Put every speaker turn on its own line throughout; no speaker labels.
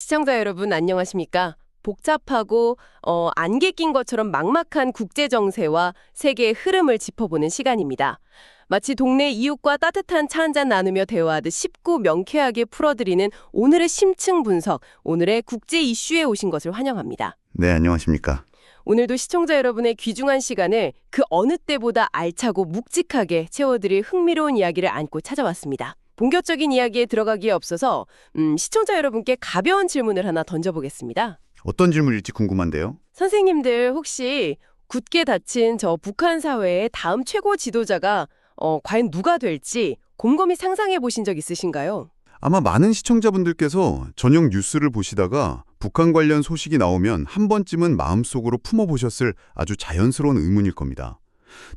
시청자 여러분 안녕하십니까? 복잡하고 안개 낀 것처럼 막막한 국제 정세와 세계의 흐름을 짚어보는 시간입니다. 마치 동네 이웃과 따뜻한 차 한잔 나누며 대화하듯 쉽고 명쾌하게 풀어드리는 오늘의 심층 분석, 오늘의 국제 이슈에 오신 것을 환영합니다.
네, 안녕하십니까.
오늘도 시청자 여러분의 귀중한 시간을 그 어느 때보다 알차고 묵직하게 채워드릴 흥미로운 이야기를 안고 찾아왔습니다. 본격적인 이야기에 들어가기에 앞서서 시청자 여러분께 가벼운 질문을 하나 던져보겠습니다.
어떤 질문일지 궁금한데요.
선생님들 혹시 굳게 닫힌 저 북한 사회의 다음 최고 지도자가 과연 누가 될지 곰곰이 상상해 보신 적 있으신가요?
아마 많은 시청자분들께서 저녁 뉴스를 보시다가 북한 관련 소식이 나오면 한 번쯤은 마음속으로 품어보셨을 아주 자연스러운 의문일 겁니다.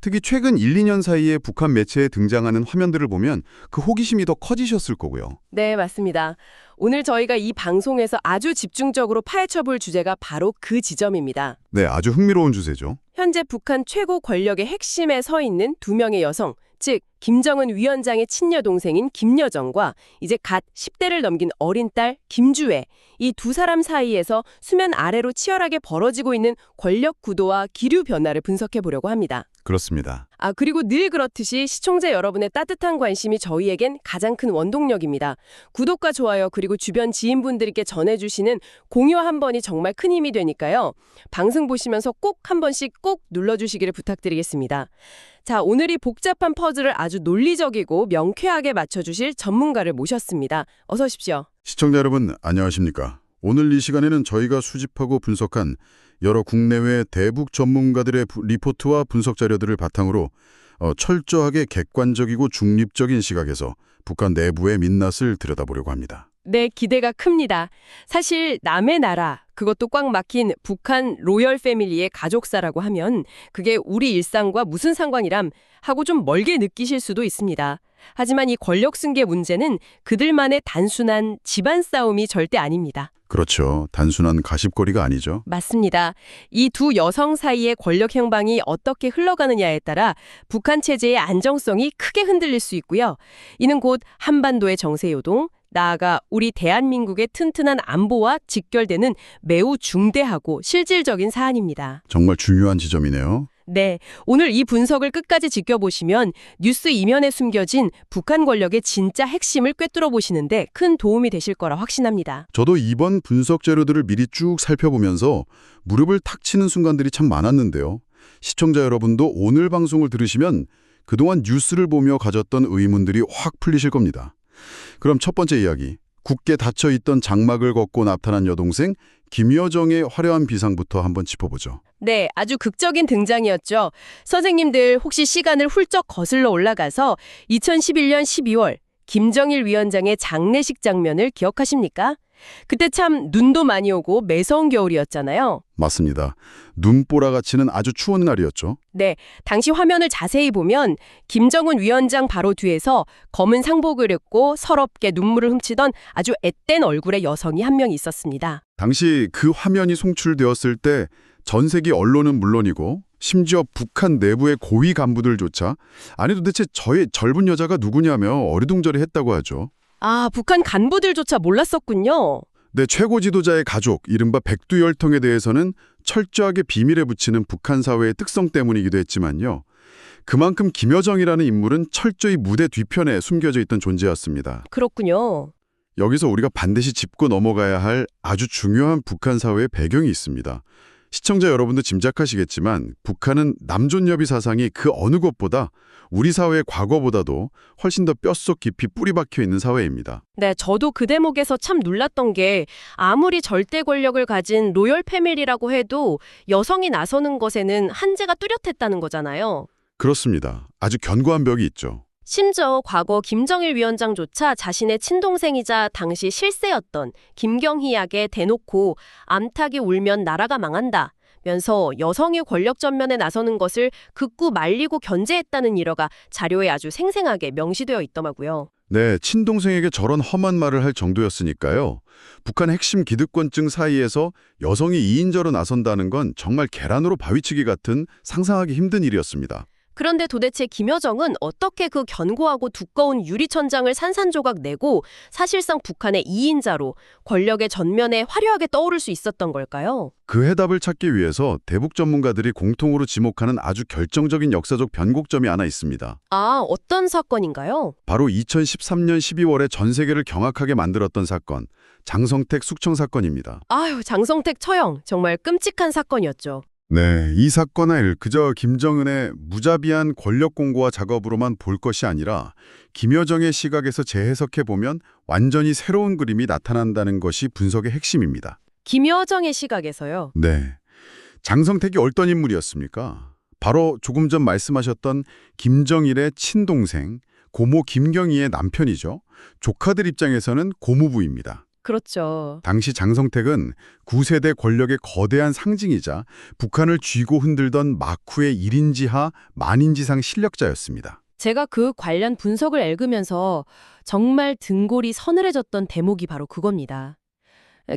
특히 최근 1, 2년 사이에 북한 매체에 등장하는 화면들을 보면 그 호기심이 더 커지셨을 거고요.
네, 맞습니다. 오늘 저희가 이 방송에서 아주 집중적으로 파헤쳐볼 주제가 바로 그 지점입니다.
네, 아주 흥미로운 주제죠.
현재 북한 최고 권력의 핵심에 서 있는 두 명의 여성, 즉 김정은 위원장의 친여 동생인 김여정과 이제 갓 10대를 넘긴 어린 딸 김주애, 이 두 사람 사이에서 수면 아래로 치열하게 벌어지고 있는 권력 구도와 기류 변화를 분석해 보려고 합니다.
그렇습니다.
그리고 늘 그렇듯이 시청자 여러분의 따뜻한 관심이 저희에겐 가장 큰 원동력입니다. 구독과 좋아요 그리고 주변 지인분들께 전해주시는 공유 한 번이 정말 큰 힘이 되니까요. 방송 보시면서 꼭 한 번씩 꼭 눌러주시기를 부탁드리겠습니다. 자, 오늘 이 복잡한 퍼즐을 아주 논리적이고 명쾌하게 맞춰주실 전문가를 모셨습니다. 어서 오십시오.
시청자 여러분, 안녕하십니까. 오늘 이 시간에는 저희가 수집하고 분석한 여러 국내외 대북 전문가들의 리포트와 분석 자료들을 바탕으로 철저하게 객관적이고 중립적인 시각에서 북한 내부의 민낯을 들여다보려고 합니다.
네, 기대가 큽니다. 사실 남의 나라, 그것도 꽉 막힌 북한 로열 패밀리의 가족사라고 하면 그게 우리 일상과 무슨 상관이람 하고 좀 멀게 느끼실 수도 있습니다. 하지만 이 권력 승계 문제는 그들만의 단순한 집안 싸움이 절대 아닙니다.
그렇죠. 단순한 가십거리가 아니죠.
맞습니다. 이 두 여성 사이의 권력 행방이 어떻게 흘러가느냐에 따라 북한 체제의 안정성이 크게 흔들릴 수 있고요. 이는 곧 한반도의 정세 요동, 나아가 우리 대한민국의 튼튼한 안보와 직결되는 매우 중대하고 실질적인 사안입니다.
정말 중요한 지점이네요.
네, 오늘 이 분석을 끝까지 지켜보시면 뉴스 이면에 숨겨진 북한 권력의 진짜 핵심을 꿰뚫어 보시는데 큰 도움이 되실 거라 확신합니다.
저도 이번 분석 자료들을 미리 쭉 살펴보면서 무릎을 탁 치는 순간들이 참 많았는데요. 시청자 여러분도 오늘 방송을 들으시면 그동안 뉴스를 보며 가졌던 의문들이 확 풀리실 겁니다. 그럼 첫 번째 이야기, 굳게 닫혀있던 장막을 걷고 나타난 여동생 김여정의 화려한 비상부터 한번 짚어보죠.
네, 아주 극적인 등장이었죠. 선생님들 혹시 시간을 훌쩍 거슬러 올라가서 2011년 12월 김정일 위원장의 장례식 장면을 기억하십니까? 그때 참 눈도 많이 오고 매서운 겨울이었잖아요.
맞습니다. 눈보라가 치는 아주 추운 날이었죠.
네, 당시 화면을 자세히 보면 김정은 위원장 바로 뒤에서 검은 상복을 입고 서럽게 눈물을 훔치던 아주 앳된 얼굴의 여성이 한 명 있었습니다.
당시 그 화면이 송출되었을 때 전 세계 언론은 물론이고 심지어 북한 내부의 고위 간부들조차 아니 도대체 저의 젊은 여자가 누구냐며 어리둥절해했다고 하죠.
북한 간부들조차 몰랐었군요.
네, 최고 지도자의 가족, 이른바 백두혈통에 대해서는 철저하게 비밀에 붙이는 북한 사회의 특성 때문이기도 했지만요. 그만큼 김여정이라는 인물은 철저히 무대 뒤편에 숨겨져 있던 존재였습니다.
그렇군요.
여기서 우리가 반드시 짚고 넘어가야 할 아주 중요한 북한 사회의 배경이 있습니다. 시청자 여러분도 짐작하시겠지만 북한은 남존여비 사상이 그 어느 것보다 우리 사회의 과거보다도 훨씬 더 뼛속 깊이 뿌리 박혀 있는 사회입니다.
네, 저도 그 대목에서 참 놀랐던 게 아무리 절대 권력을 가진 로열 패밀리라고 해도 여성이 나서는 것에는 한계가 뚜렷했다는 거잖아요.
그렇습니다. 아주 견고한 벽이 있죠.
심지어 과거 김정일 위원장조차 자신의 친동생이자 당시 실세였던 김경희 약에 대놓고 암탉이 울면 나라가 망한다 면서 여성의 권력 전면에 나서는 것을 극구 말리고 견제했다는 일화가 자료에 아주 생생하게 명시되어 있더라고요.
네, 친동생에게 저런 험한 말을 할 정도였으니까요. 북한 핵심 기득권층 사이에서 여성이 2인자로 나선다는 건 정말 계란으로 바위치기 같은 상상하기 힘든 일이었습니다.
그런데 도대체 김여정은 어떻게 그 견고하고 두꺼운 유리천장을 산산조각 내고 사실상 북한의 2인자로 권력의 전면에 화려하게 떠오를 수 있었던 걸까요?
그 해답을 찾기 위해서 대북 전문가들이 공통으로 지목하는 아주 결정적인 역사적 변곡점이 하나 있습니다.
아, 어떤 사건인가요?
바로 2013년 12월에 전 세계를 경악하게 만들었던 사건, 장성택 숙청 사건입니다.
아유, 장성택 처형. 정말 끔찍한 사건이었죠.
네, 이 사건을 그저 김정은의 무자비한 권력 공고화 작업으로만 볼 것이 아니라 김여정의 시각에서 재해석해보면 완전히 새로운 그림이 나타난다는 것이 분석의 핵심입니다.
김여정의 시각에서요.
네, 장성택이 어떤 인물이었습니까? 바로 조금 전 말씀하셨던 김정일의 친동생, 고모 김경희의 남편이죠. 조카들 입장에서는 고모부입니다.
그렇죠.
당시 장성택은 9세대 권력의 거대한 상징이자 북한을 쥐고 흔들던 막후의 1인지하 만인지상 실력자였습니다.
제가 그 관련 분석을 읽으면서 정말 등골이 서늘해졌던 대목이 바로 그겁니다.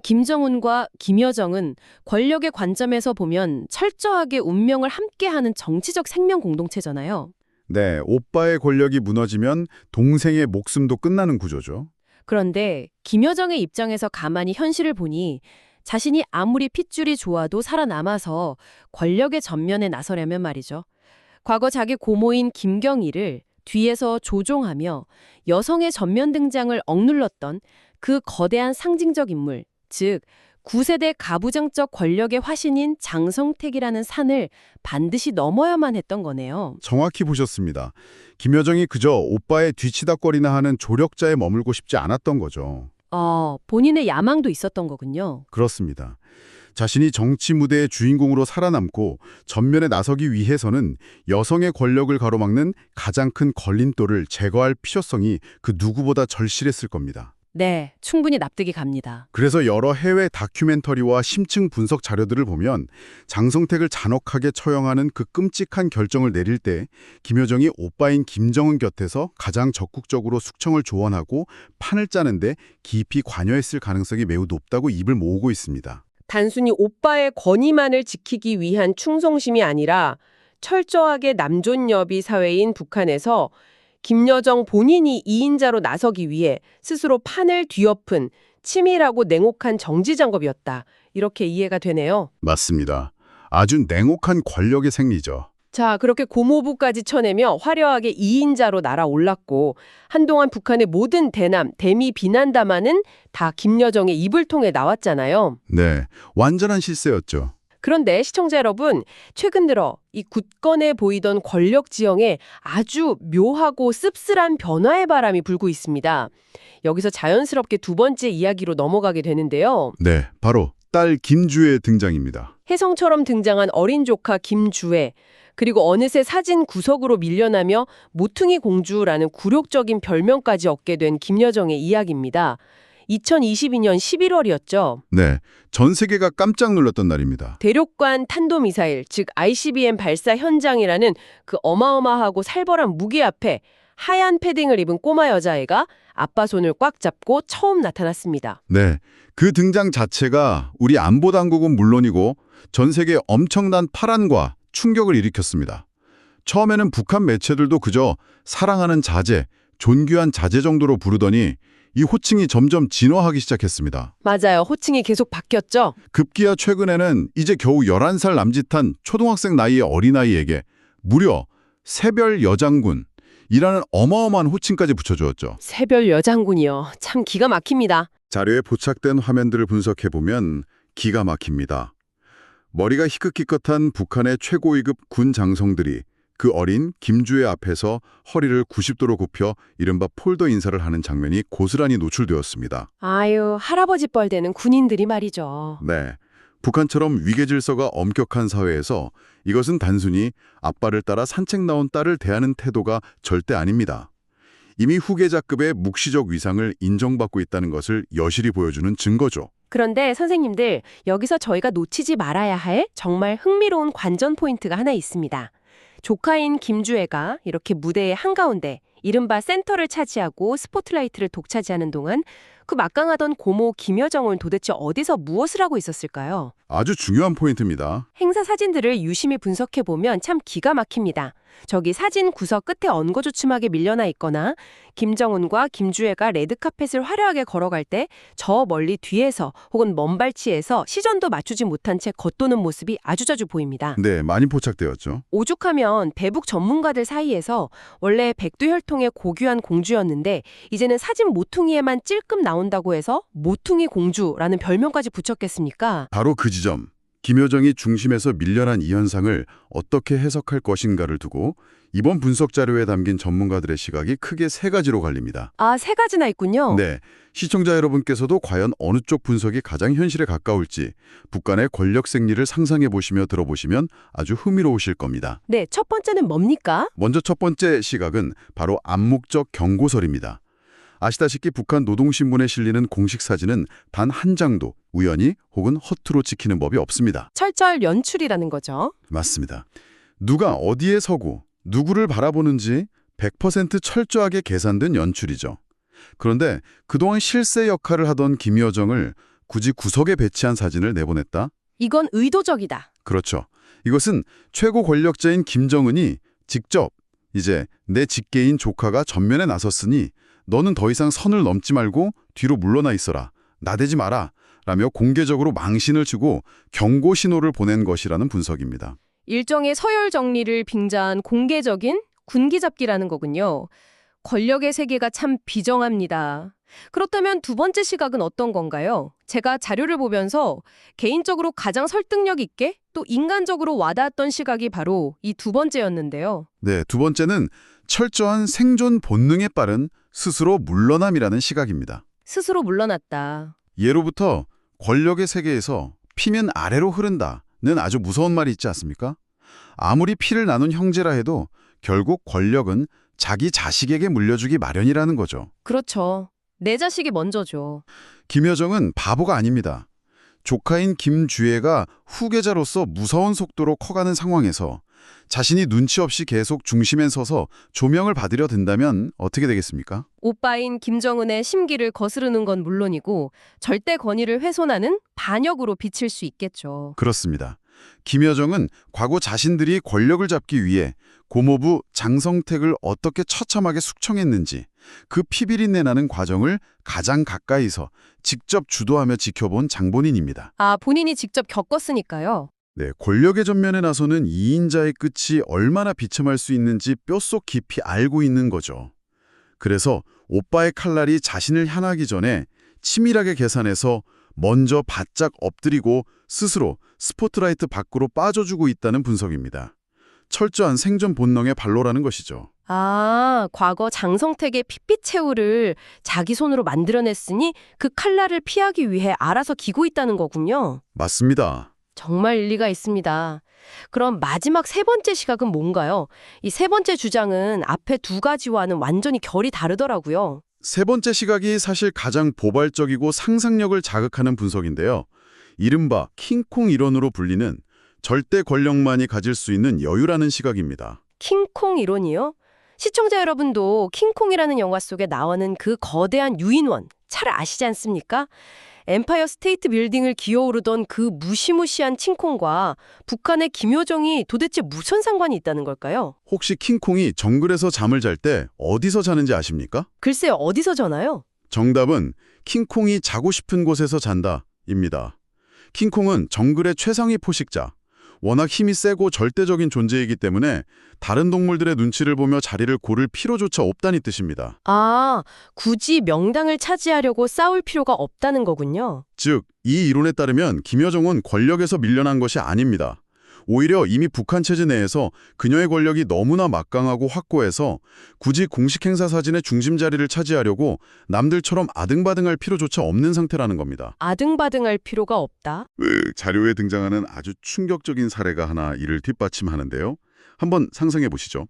김정은과 김여정은 권력의 관점에서 보면 철저하게 운명을 함께하는 정치적 생명 공동체잖아요.
네, 오빠의 권력이 무너지면 동생의 목숨도 끝나는 구조죠.
그런데 김여정의 입장에서 가만히 현실을 보니 자신이 아무리 핏줄이 좋아도 살아남아서 권력의 전면에 나서려면 말이죠. 과거 자기 고모인 김경희를 뒤에서 조종하며 여성의 전면 등장을 억눌렀던 그 거대한 상징적 인물, 즉 9세대 가부장적 권력의 화신인 장성택이라는 산을 반드시 넘어야만 했던 거네요.
정확히 보셨습니다. 김여정이 그저 오빠의 뒤치다꺼리나 하는 조력자에 머물고 싶지 않았던 거죠.
본인의 야망도 있었던 거군요.
그렇습니다. 자신이 정치 무대의 주인공으로 살아남고 전면에 나서기 위해서는 여성의 권력을 가로막는 가장 큰 걸림돌을 제거할 필요성이 그 누구보다 절실했을 겁니다.
네, 충분히 납득이 갑니다.
그래서 여러 해외 다큐멘터리와 심층 분석 자료들을 보면 장성택을 잔혹하게 처형하는 그 끔찍한 결정을 내릴 때 김여정이 오빠인 김정은 곁에서 가장 적극적으로 숙청을 조언하고 판을 짜는데 깊이 관여했을 가능성이 매우 높다고 입을 모으고 있습니다.
단순히 오빠의 권위만을 지키기 위한 충성심이 아니라 철저하게 남존여비 사회인 북한에서 김여정 본인이 2인자로 나서기 위해 스스로 판을 뒤엎은 치밀하고 냉혹한 정지 작업이었다. 이렇게 이해가 되네요.
맞습니다. 아주 냉혹한 권력의 생리죠.
자, 그렇게 고모부까지 쳐내며 화려하게 2인자로 날아올랐고 한동안 북한의 모든 대남, 대미 비난담화는 다 김여정의 입을 통해 나왔잖아요.
네, 완전한 실세였죠.
그런데 시청자 여러분, 최근 들어 이 굳건해 보이던 권력 지형에 아주 묘하고 씁쓸한 변화의 바람이 불고 있습니다. 여기서 자연스럽게 두 번째 이야기로 넘어가게 되는데요.
네, 바로 딸 김주의 등장입니다.
혜성처럼 등장한 어린 조카 김주애, 그리고 어느새 사진 구석으로 밀려나며 모퉁이 공주라는 굴욕적인 별명까지 얻게 된 김여정의 이야기입니다. 2022년 11월이었죠.
네, 전 세계가 깜짝 놀랐던 날입니다.
대륙간 탄도미사일, 즉 ICBM 발사 현장이라는 그 어마어마하고 살벌한 무기 앞에 하얀 패딩을 입은 꼬마 여자애가 아빠 손을 꽉 잡고 처음 나타났습니다.
네, 그 등장 자체가 우리 안보 당국은 물론이고 전 세계에 엄청난 파란과 충격을 일으켰습니다. 처음에는 북한 매체들도 그저 사랑하는 자제, 존귀한 자제 정도로 부르더니 이 호칭이 점점 진화하기 시작했습니다.
맞아요. 호칭이 계속 바뀌었죠.
급기야 최근에는 이제 겨우 11살 남짓한 초등학생 나이의 어린아이에게 무려 새별 여장군이라는 어마어마한 호칭까지 붙여주었죠.
새별 여장군이요. 참 기가 막힙니다.
자료에 포착된 화면들을 분석해보면 기가 막힙니다. 머리가 희끗희끗한 북한의 최고위급 군 장성들이 그 어린 김주애 앞에서 허리를 90도로 굽혀 이른바 폴더 인사를 하는 장면이 고스란히 노출되었습니다.
아유, 할아버지 뻘되는 군인들이 말이죠.
네, 북한처럼 위계질서가 엄격한 사회에서 이것은 단순히 아빠를 따라 산책 나온 딸을 대하는 태도가 절대 아닙니다. 이미 후계자급의 묵시적 위상을 인정받고 있다는 것을 여실히 보여주는 증거죠.
그런데 선생님들, 여기서 저희가 놓치지 말아야 할 정말 흥미로운 관전 포인트가 하나 있습니다. 조카인 김주애가 이렇게 무대의 한가운데 이른바 센터를 차지하고 스포트라이트를 독차지하는 동안 그 막강하던 고모 김여정은 도대체 어디서 무엇을 하고 있었을까요?
아주 중요한 포인트입니다.
행사 사진들을 유심히 분석해보면 참 기가 막힙니다. 저기 사진 구석 끝에 엉거주춤하게 밀려나 있거나 김정은과 김주애가 레드카펫을 화려하게 걸어갈 때 저 멀리 뒤에서 혹은 먼발치에서 시전도 맞추지 못한 채 겉도는 모습이 아주 자주 보입니다.
네, 많이 포착되었죠.
오죽하면 대북 전문가들 사이에서 원래 백두혈통의 고귀한 공주였는데 이제는 사진 모퉁이에만 찔끔 나온다고 해서 모퉁이 공주라는 별명까지 붙였겠습니까?
바로 그 지점, 김여정이 중심에서 밀려난 이 현상을 어떻게 해석할 것인가를 두고 이번 분석 자료에 담긴 전문가들의 시각이 크게 세 가지로 갈립니다.
아, 세 가지나 있군요.
네, 시청자 여러분께서도 과연 어느 쪽 분석이 가장 현실에 가까울지 북한의 권력 생리를 상상해 보시며 들어보시면 아주 흥미로우실 겁니다.
네, 첫 번째는 뭡니까?
먼저 첫 번째 시각은 바로 암묵적 경고설입니다. 아시다시피 북한 노동신문에 실리는 공식 사진은 단 한 장도 우연히 혹은 허투루 찍히는 법이 없습니다.
철저한 연출이라는 거죠.
맞습니다. 누가 어디에 서고 누구를 바라보는지 100% 철저하게 계산된 연출이죠. 그런데 그동안 실세 역할을 하던 김여정을 굳이 구석에 배치한 사진을 내보냈다?
이건 의도적이다.
그렇죠. 이것은 최고 권력자인 김정은이 직접 이제 내 직계인 조카가 전면에 나섰으니 너는 더 이상 선을 넘지 말고 뒤로 물러나 있어라. 나대지 마라. 라며 공개적으로 망신을 주고 경고 신호를 보낸 것이라는 분석입니다.
일종의 서열 정리를 빙자한 공개적인 군기잡기라는 거군요. 권력의 세계가 참 비정합니다. 그렇다면 두 번째 시각은 어떤 건가요? 제가 자료를 보면서 개인적으로 가장 설득력 있게 또 인간적으로 와닿았던 시각이 바로 이 두 번째였는데요.
네, 두 번째는 철저한 생존 본능에 따른 스스로 물러남이라는 시각입니다.
스스로 물러났다.
예로부터 권력의 세계에서 피면 아래로 흐른다는 아주 무서운 말이 있지 않습니까? 아무리 피를 나눈 형제라 해도 결국 권력은 자기 자식에게 물려주기 마련이라는 거죠.
그렇죠. 내 자식이 먼저죠.
김여정은 바보가 아닙니다. 조카인 김주애가 후계자로서 무서운 속도로 커가는 상황에서 자신이 눈치 없이 계속 중심에 서서 조명을 받으려 든다면 어떻게 되겠습니까?
오빠인 김정은의 심기를 거스르는 건 물론이고 절대 권위를 훼손하는 반역으로 비칠 수 있겠죠.
그렇습니다. 김여정은 과거 자신들이 권력을 잡기 위해 고모부 장성택을 어떻게 처참하게 숙청했는지 그 피비린내 나는 과정을 가장 가까이서 직접 주도하며 지켜본 장본인입니다.
아, 본인이 직접 겪었으니까요.
네, 권력의 전면에 나서는 2인자의 끝이 얼마나 비참할 수 있는지 뼛속 깊이 알고 있는 거죠. 그래서 오빠의 칼날이 자신을 향하기 전에 치밀하게 계산해서 먼저 바짝 엎드리고 스스로 스포트라이트 밖으로 빠져주고 있다는 분석입니다. 철저한 생존 본능의 발로라는 것이죠.
아, 과거 장성택의 핏빛새우를 자기 손으로 만들어냈으니 그 칼날을 피하기 위해 알아서 기고 있다는 거군요.
맞습니다.
정말 일리가 있습니다. 그럼 마지막 세 번째 시각은 뭔가요? 이 세 번째 주장은 앞에 두 가지와는 완전히 결이 다르더라고요.
세 번째 시각이 사실 가장 포괄적이고 상상력을 자극하는 분석인데요. 이른바 킹콩 이론으로 불리는 절대 권력만이 가질 수 있는 여유라는 시각입니다.
킹콩 이론이요? 시청자 여러분도 킹콩이라는 영화 속에 나오는 그 거대한 유인원 잘 아시지 않습니까? 엠파이어 스테이트 빌딩을 기어오르던 그 무시무시한 킹콩과 북한의 김여정이 도대체 무슨 상관이 있다는 걸까요?
혹시 킹콩이 정글에서 잠을 잘 때 어디서 자는지 아십니까?
글쎄요, 어디서 자나요?
정답은 킹콩이 자고 싶은 곳에서 잔다입니다. 킹콩은 정글의 최상위 포식자, 워낙 힘이 세고 절대적인 존재이기 때문에 다른 동물들의 눈치를 보며 자리를 고를 필요조차 없다는 뜻입니다.
아, 굳이 명당을 차지하려고 싸울 필요가 없다는 거군요.
즉, 이 이론에 따르면 김여정은 권력에서 밀려난 것이 아닙니다. 오히려 이미 북한 체제 내에서 그녀의 권력이 너무나 막강하고 확고해서 굳이 공식 행사 사진의 중심 자리를 차지하려고 남들처럼 아등바등할 필요조차 없는 상태라는 겁니다.
아등바등할 필요가 없다?
자료에 등장하는 아주 충격적인 사례가 하나 이를 뒷받침하는데요. 한번 상상해 보시죠.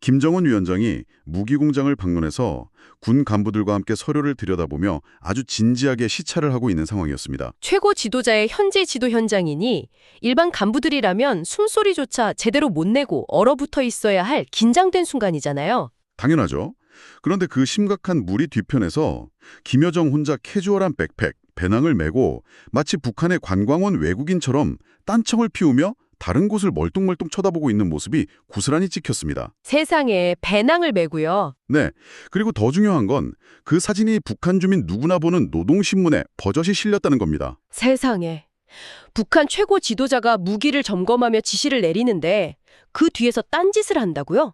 김정은 위원장이 무기공장을 방문해서 군 간부들과 함께 서류를 들여다보며 아주 진지하게 시찰을 하고 있는 상황이었습니다.
최고 지도자의 현재 지도 현장이니 일반 간부들이라면 숨소리조차 제대로 못 내고 얼어붙어 있어야 할 긴장된 순간이잖아요.
당연하죠. 그런데 그 심각한 무리 뒤편에서 김여정 혼자 캐주얼한 백팩, 배낭을 메고 마치 북한의 관광온 외국인처럼 딴청을 피우며 다른 곳을 멀뚱멀뚱 쳐다보고 있는 모습이 고스란히 찍혔습니다.
세상에 배낭을 메고요.
네, 그리고 더 중요한 건 그 사진이 북한 주민 누구나 보는 노동신문에 버젓이 실렸다는 겁니다.
세상에. 북한 최고 지도자가 무기를 점검하며 지시를 내리는데 그 뒤에서 딴짓을 한다고요?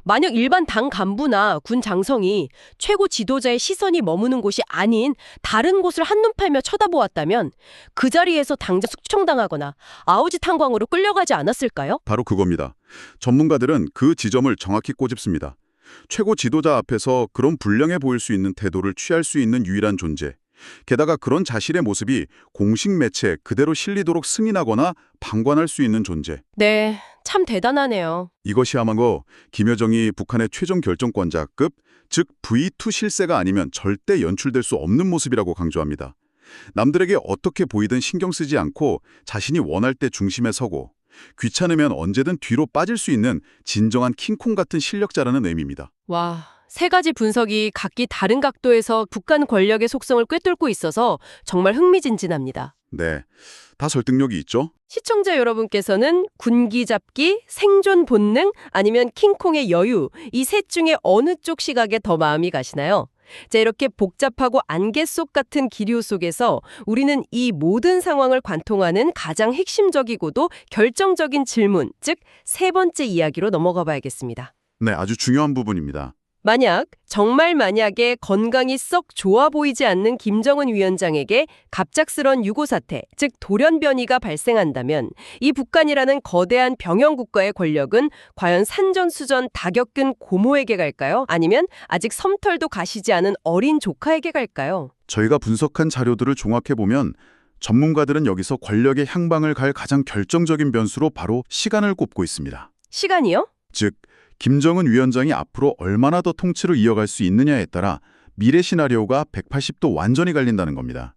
만약 일반 당 간부나 군 장성이 최고 지도자의 시선이 머무는 곳이 아닌 다른 곳을 한눈 팔며 쳐다보았다면 그 자리에서 당장 숙청당하거나 아우지 탄광으로 끌려가지 않았을까요?
바로 그겁니다. 전문가들은 그 지점을 정확히 꼬집습니다. 최고 지도자 앞에서 그런 불량해 보일 수 있는 태도를 취할 수 있는 유일한 존재. 게다가 그런 자신의 모습이 공식 매체에 그대로 실리도록 승인하거나 방관할 수 있는 존재.
네, 참 대단하네요.
이것이야말로 김여정이 북한의 최종 결정권자급, 즉 V2 실세가 아니면 절대 연출될 수 없는 모습이라고 강조합니다. 남들에게 어떻게 보이든 신경 쓰지 않고 자신이 원할 때 중심에 서고 귀찮으면 언제든 뒤로 빠질 수 있는 진정한 킹콩 같은 실력자라는 의미입니다.
와, 세 가지 분석이 각기 다른 각도에서 북한 권력의 속성을 꿰뚫고 있어서 정말 흥미진진합니다.
네, 다 설득력이 있죠?
시청자 여러분께서는 군기 잡기, 생존 본능, 아니면 킹콩의 여유, 이 셋 중에 어느 쪽 시각에 더 마음이 가시나요? 자, 이렇게 복잡하고 안개 속 같은 기류 속에서 우리는 이 모든 상황을 관통하는 가장 핵심적이고도 결정적인 질문, 즉 세 번째 이야기로 넘어가 봐야겠습니다.
네, 아주 중요한 부분입니다.
정말 만약에 건강이 썩 좋아 보이지 않는 김정은 위원장에게 갑작스런 유고 사태, 즉 돌연변이가 발생한다면 이 북한이라는 거대한 병영 국가의 권력은 과연 산전수전 다 겪은 고모에게 갈까요? 아니면 아직 섬털도 가시지 않은 어린 조카에게 갈까요?
저희가 분석한 자료들을 종합해보면 전문가들은 여기서 권력의 향방을 갈 가장 결정적인 변수로 바로 시간을 꼽고 있습니다.
시간이요?
즉, 김정은 위원장이 앞으로 얼마나 더 통치를 이어갈 수 있느냐에 따라 미래 시나리오가 180도 완전히 갈린다는 겁니다.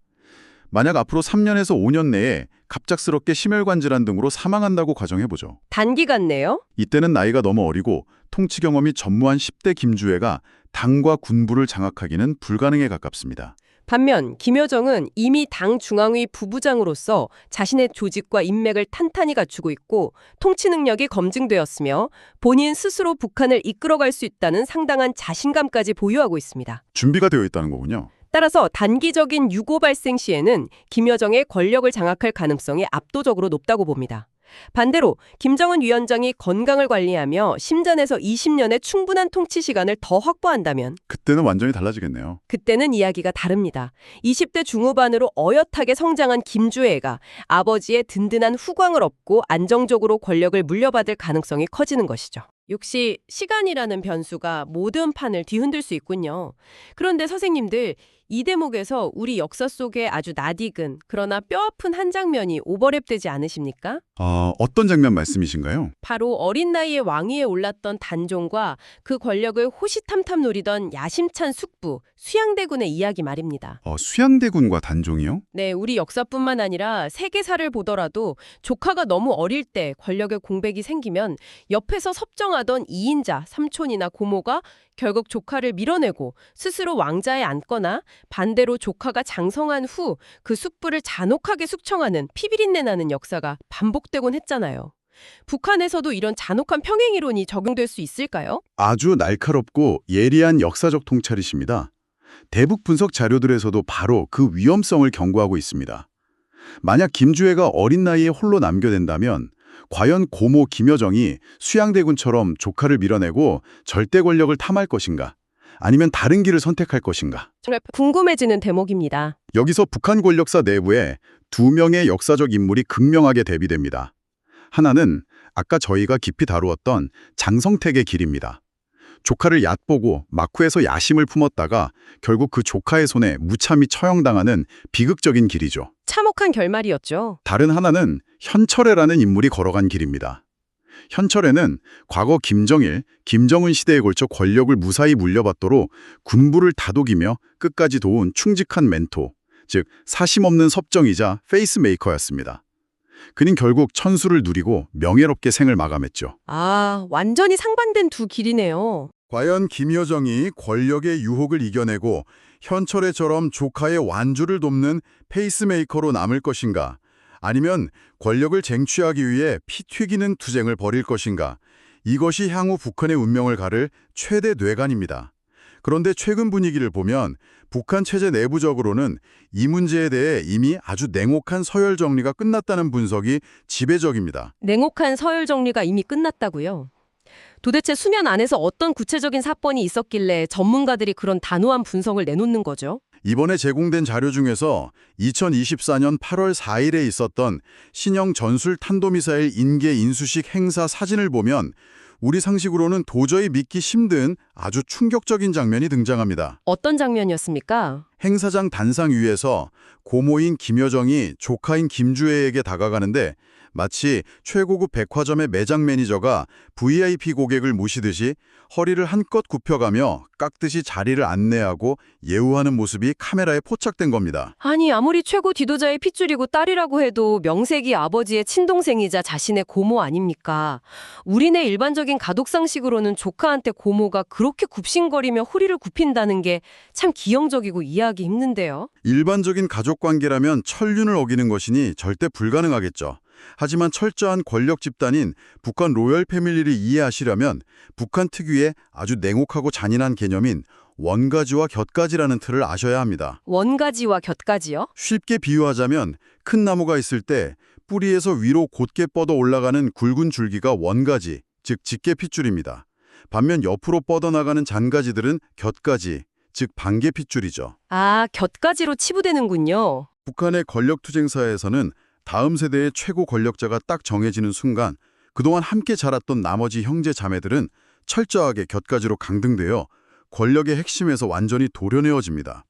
만약 앞으로 3년에서 5년 내에 갑작스럽게 심혈관 질환 등으로 사망한다고 가정해보죠.
단기 같네요.
이때는 나이가 너무 어리고 통치 경험이 전무한 10대 김주애가 당과 군부를 장악하기는 불가능에 가깝습니다.
반면 김여정은 이미 당 중앙위 부부장으로서 자신의 조직과 인맥을 탄탄히 갖추고 있고 통치 능력이 검증되었으며 본인 스스로 북한을 이끌어갈 수 있다는 상당한 자신감까지 보유하고 있습니다.
준비가 되어 있다는 거군요.
따라서 단기적인 유고 발생 시에는 김여정의 권력을 장악할 가능성이 압도적으로 높다고 봅니다. 반대로 김정은 위원장이 건강을 관리하며 10년에서 20년의 충분한 통치 시간을 더 확보한다면
그때는 완전히 달라지겠네요.
그때는 이야기가 다릅니다. 20대 중후반으로 어엿하게 성장한 김주애가 아버지의 든든한 후광을 얻고 안정적으로 권력을 물려받을 가능성이 커지는 것이죠. 역시 시간이라는 변수가 모든 판을 뒤흔들 수 있군요. 그런데 선생님들, 이 대목에서 우리 역사 속에 아주 낯익은 그러나 뼈아픈 한 장면이 오버랩되지 않으십니까?
어떤 장면 말씀이신가요?
바로 어린 나이에 왕위에 올랐던 단종과 그 권력을 호시탐탐 누리던 야심찬 숙부, 수양대군의 이야기 말입니다.
수양대군과 단종이요?
네, 우리 역사뿐만 아니라 세계사를 보더라도 조카가 너무 어릴 때 권력의 공백이 생기면 옆에서 섭정하던 이인자, 삼촌이나 고모가 결국 조카를 밀어내고 스스로 왕자에 앉거나 반대로 조카가 장성한 후 그 숙부를 잔혹하게 숙청하는 피비린내 나는 역사가 반복되곤 했잖아요. 북한에서도 이런 잔혹한 평행이론이 적용될 수 있을까요?
아주 날카롭고 예리한 역사적 통찰이십니다. 대북 분석 자료들에서도 바로 그 위험성을 경고하고 있습니다. 만약 김주애가 어린 나이에 홀로 남겨된다면 과연 고모 김여정이 수양대군처럼 조카를 밀어내고 절대 권력을 탐할 것인가? 아니면 다른 길을 선택할 것인가?
정말 궁금해지는 대목입니다.
여기서 북한 권력사 내부에 두 명의 역사적 인물이 극명하게 대비됩니다. 하나는 아까 저희가 깊이 다루었던 장성택의 길입니다. 조카를 얕보고 막후에서 야심을 품었다가 결국 그 조카의 손에 무참히 처형당하는 비극적인 길이죠.
참혹한 결말이었죠.
다른 하나는 현철애라는 인물이 걸어간 길입니다. 현철애는 과거 김정일, 김정은 시대에 걸쳐 권력을 무사히 물려받도록 군부를 다독이며 끝까지 도운 충직한 멘토, 즉 사심없는 섭정이자 페이스메이커였습니다. 그는 결국 천수를 누리고 명예롭게 생을 마감했죠.
완전히 상반된 두 길이네요.
과연 김여정이 권력의 유혹을 이겨내고 현철애처럼 조카의 완주를 돕는 페이스메이커로 남을 것인가? 아니면 권력을 쟁취하기 위해 피 튀기는 투쟁을 벌일 것인가? 이것이 향후 북한의 운명을 가를 최대 뇌관입니다. 그런데 최근 분위기를 보면 북한 체제 내부적으로는 이 문제에 대해 이미 아주 냉혹한 서열 정리가 끝났다는 분석이 지배적입니다.
냉혹한 서열 정리가 이미 끝났다고요? 도대체 수면 안에서 어떤 구체적인 사건이 있었길래 전문가들이 그런 단호한 분석을 내놓는 거죠?
이번에 제공된 자료 중에서 2024년 8월 4일에 있었던 신형 전술 탄도미사일 인계 인수식 행사 사진을 보면 우리 상식으로는 도저히 믿기 힘든 아주 충격적인 장면이 등장합니다.
어떤 장면이었습니까?
행사장 단상 위에서 고모인 김여정이 조카인 김주애에게 다가가는데 마치 최고급 백화점의 매장 매니저가 VIP 고객을 모시듯이 허리를 한껏 굽혀가며 깍듯이 자리를 안내하고 예우하는 모습이 카메라에 포착된 겁니다.
아니, 아무리 최고 지도자의 핏줄이고 딸이라고 해도 명색이 아버지의 친동생이자 자신의 고모 아닙니까? 우리네 일반적인 가독상식으로는 조카한테 고모가 그렇게 굽신거리며 허리를 굽힌다는 게 참 기형적이고 이해하기 힘든데요.
일반적인 가족관계라면 천륜을 어기는 것이니 절대 불가능하겠죠. 하지만 철저한 권력 집단인 북한 로열 패밀리를 이해하시려면 북한 특유의 아주 냉혹하고 잔인한 개념인 원가지와 곁가지라는 틀을 아셔야 합니다.
원가지와 곁가지요?
쉽게 비유하자면 큰 나무가 있을 때 뿌리에서 위로 곧게 뻗어 올라가는 굵은 줄기가 원가지, 즉 직계핏줄입니다. 반면 옆으로 뻗어나가는 잔가지들은 곁가지, 즉 반계핏줄이죠.
아, 곁가지로 치부되는군요.
북한의 권력투쟁사에서는 다음 세대의 최고 권력자가 딱 정해지는 순간 그동안 함께 자랐던 나머지 형제 자매들은 철저하게 곁가지로 강등되어 권력의 핵심에서 완전히 도려내어집니다.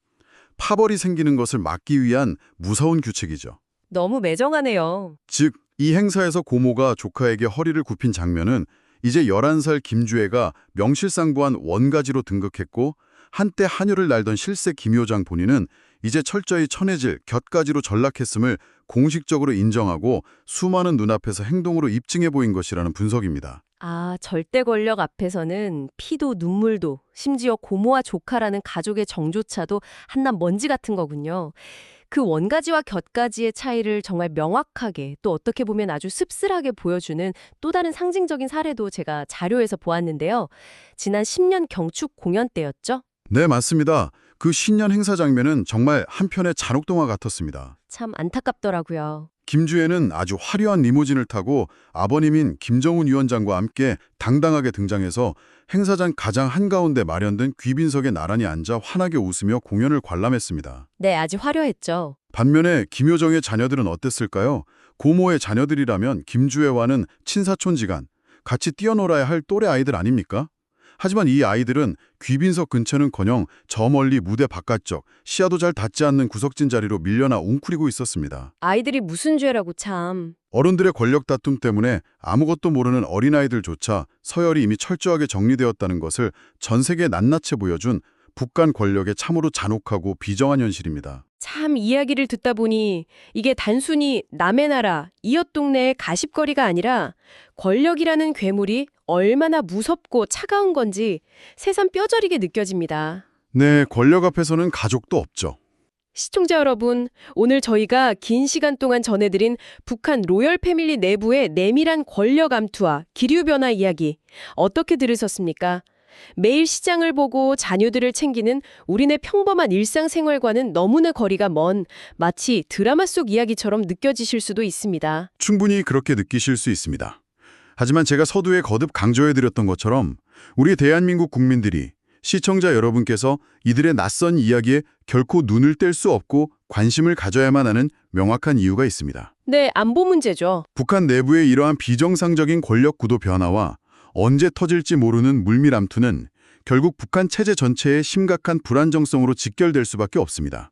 파벌이 생기는 것을 막기 위한 무서운 규칙이죠.
너무 매정하네요.
즉, 이 행사에서 고모가 조카에게 허리를 굽힌 장면은 이제 11살 김주애가 명실상부한 원가지로 등극했고 한때 한효를 날던 실세 김효장 본인은 이제 철저히 천해질 곁가지로 전락했음을 공식적으로 인정하고 수많은 눈앞에서 행동으로 입증해 보인 것이라는 분석입니다.
아, 절대 권력 앞에서는 피도 눈물도 심지어 고모와 조카라는 가족의 정조차도 한낱 먼지 같은 거군요. 그 원가지와 곁가지의 차이를 정말 명확하게 또 어떻게 보면 아주 씁쓸하게 보여주는 또 다른 상징적인 사례도 제가 자료에서 보았는데요. 지난 10년 경축 공연 때였죠?
네, 맞습니다. 그 신년 행사 장면은 정말 한편의 잔혹동화 같았습니다.
참 안타깝더라고요.
김주애는 아주 화려한 리무진을 타고 아버님인 김정은 위원장과 함께 당당하게 등장해서 행사장 가장 한가운데 마련된 귀빈석에 나란히 앉아 환하게 웃으며 공연을 관람했습니다.
네, 아주 화려했죠.
반면에 김효정의 자녀들은 어땠을까요? 고모의 자녀들이라면 김주애와는 친사촌지간, 같이 뛰어놀아야 할 또래 아이들 아닙니까? 하지만 이 아이들은 귀빈석 근처는커녕 저 멀리 무대 바깥쪽, 시야도 잘 닿지 않는 구석진 자리로 밀려나 웅크리고 있었습니다.
아이들이 무슨 죄라고 참.
어른들의 권력 다툼 때문에 아무것도 모르는 어린아이들조차 서열이 이미 철저하게 정리되었다는 것을 전 세계에 낱낱이 보여준 북한 권력의 참으로 잔혹하고 비정한 현실입니다.
참 이야기를 듣다 보니 이게 단순히 남의 나라, 이웃 동네의 가십거리가 아니라 권력이라는 괴물이 얼마나 무섭고 차가운 건지 새삼 뼈저리게 느껴집니다.
네, 권력 앞에서는 가족도 없죠.
시청자 여러분, 오늘 저희가 긴 시간 동안 전해드린 북한 로열 패밀리 내부의 내밀한 권력 암투와 기류 변화 이야기 어떻게 들으셨습니까? 매일 시장을 보고 자녀들을 챙기는 우리네 평범한 일상생활과는 너무나 거리가 먼 마치 드라마 속 이야기처럼 느껴지실 수도 있습니다.
충분히 그렇게 느끼실 수 있습니다. 하지만 제가 서두에 거듭 강조해드렸던 것처럼 우리 대한민국 국민들이 시청자 여러분께서 이들의 낯선 이야기에 결코 눈을 뗄 수 없고 관심을 가져야만 하는 명확한 이유가 있습니다.
네, 안보 문제죠.
북한 내부의 이러한 비정상적인 권력 구도 변화와 언제 터질지 모르는 물밀 암투는 결국 북한 체제 전체의 심각한 불안정성으로 직결될 수밖에 없습니다.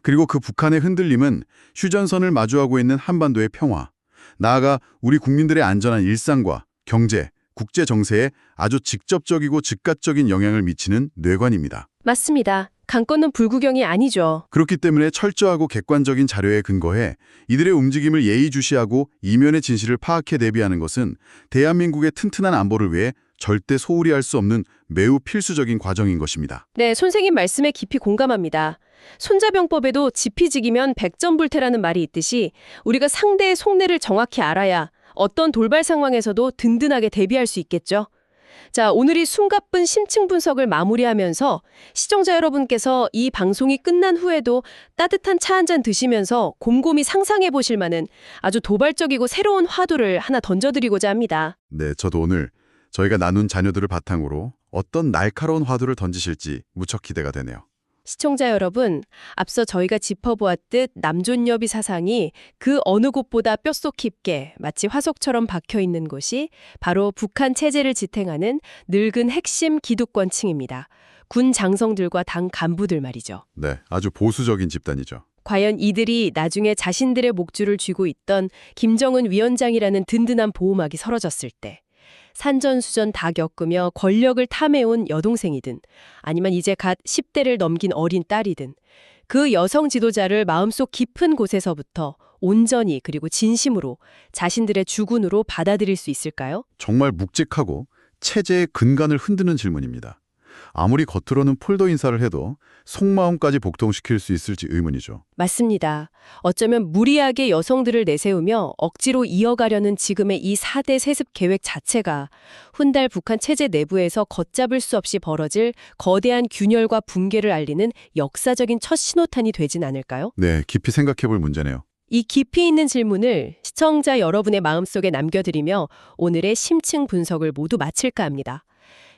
그리고 그 북한의 흔들림은 휴전선을 마주하고 있는 한반도의 평화, 나아가 우리 국민들의 안전한 일상과 경제, 국제 정세에 아주 직접적이고 즉각적인 영향을 미치는 뇌관입니다.
맞습니다. 강 건넌 불구경이 아니죠.
그렇기 때문에 철저하고 객관적인 자료에 근거해 이들의 움직임을 예의주시하고 이면의 진실을 파악해 대비하는 것은 대한민국의 튼튼한 안보를 위해 절대 소홀히 할 수 없는 매우 필수적인 과정인 것입니다.
네, 선생님 말씀에 깊이 공감합니다. 손자병법에도 지피지기면 백전불태라는 말이 있듯이 우리가 상대의 속내를 정확히 알아야 어떤 돌발 상황에서도 든든하게 대비할 수 있겠죠. 자, 오늘 이 숨가쁜 심층 분석을 마무리하면서 시청자 여러분께서 이 방송이 끝난 후에도 따뜻한 차 한 잔 드시면서 곰곰이 상상해 보실 만한 아주 도발적이고 새로운 화두를 하나 던져드리고자 합니다.
네, 저도 오늘 저희가 나눈 자료들을 바탕으로 어떤 날카로운 화두를 던지실지 무척 기대가 되네요.
시청자 여러분, 앞서 저희가 짚어보았듯 남존여비 사상이 그 어느 곳보다 뼛속 깊게 마치 화석처럼 박혀있는 곳이 바로 북한 체제를 지탱하는 늙은 핵심 기득권층입니다. 군 장성들과 당 간부들 말이죠.
네, 아주 보수적인 집단이죠.
과연 이들이 나중에 자신들의 목줄을 쥐고 있던 김정은 위원장이라는 든든한 보호막이 사라졌을 때 산전수전 다 겪으며 권력을 탐해온 여동생이든 아니면 이제 갓 10대를 넘긴 어린 딸이든 그 여성 지도자를 마음속 깊은 곳에서부터 온전히 그리고 진심으로 자신들의 주군으로 받아들일 수 있을까요?
정말 묵직하고 체제의 근간을 흔드는 질문입니다. 아무리 겉으로는 폴더 인사를 해도 속마음까지 복동시킬 수 있을지 의문이죠.
맞습니다. 어쩌면 무리하게 여성들을 내세우며 억지로 이어가려는 지금의 이 4대 세습 계획 자체가 훗날 북한 체제 내부에서 걷잡을 수 없이 벌어질 거대한 균열과 붕괴를 알리는 역사적인 첫 신호탄이 되진 않을까요?
네, 깊이 생각해 볼 문제네요.
이 깊이 있는 질문을 시청자 여러분의 마음속에 남겨드리며 오늘의 심층 분석을 모두 마칠까 합니다.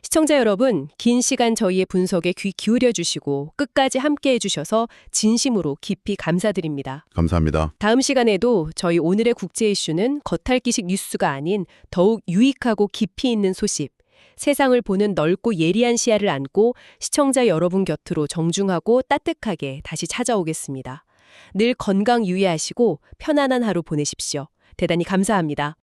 시청자 여러분, 긴 시간 저희의 분석에 귀 기울여 주시고 끝까지 함께해 주셔서 진심으로 깊이 감사드립니다.
감사합니다.
다음 시간에도 저희 오늘의 국제 이슈는 겉핥기식 뉴스가 아닌 더욱 유익하고 깊이 있는 소식, 세상을 보는 넓고 예리한 시야를 안고 시청자 여러분 곁으로 정중하고 따뜻하게 다시 찾아오겠습니다. 늘 건강 유의하시고 편안한 하루 보내십시오. 대단히 감사합니다.